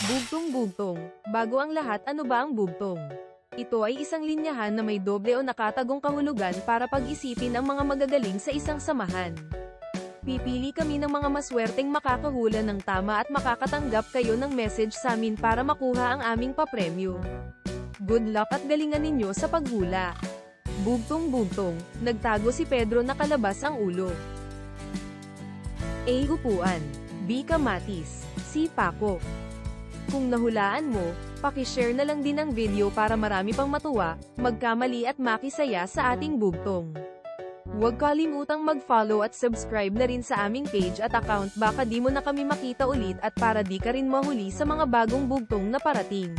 Bugtong-bugtong. Bago ang lahat, ano ba ang bugtong? Ito ay isang linyahan na may doble o nakatagong kahulugan para pag-isipin ang mga magagaling sa isang samahan. Pipili kami ng mga maswerteng makakahula ng tama at makakatanggap kayo ng message sa amin para makuha ang aming papremyo. Good luck at galingan ninyo sa paghula. Bugtong-bugtong. Nagtago si Pedro, nakalabas ang ulo. A. Upuan. B. Kamatis. C. Pako. Kung nahulaan mo, pakishare na lang din ang video para marami pang matuwa, magkamali at makisaya sa ating bugtong. Huwag kalimutang mag-follow at subscribe na rin sa aming page at account, baka di mo na kami makita ulit at para di ka rin mahuli sa mga bagong bugtong na parating.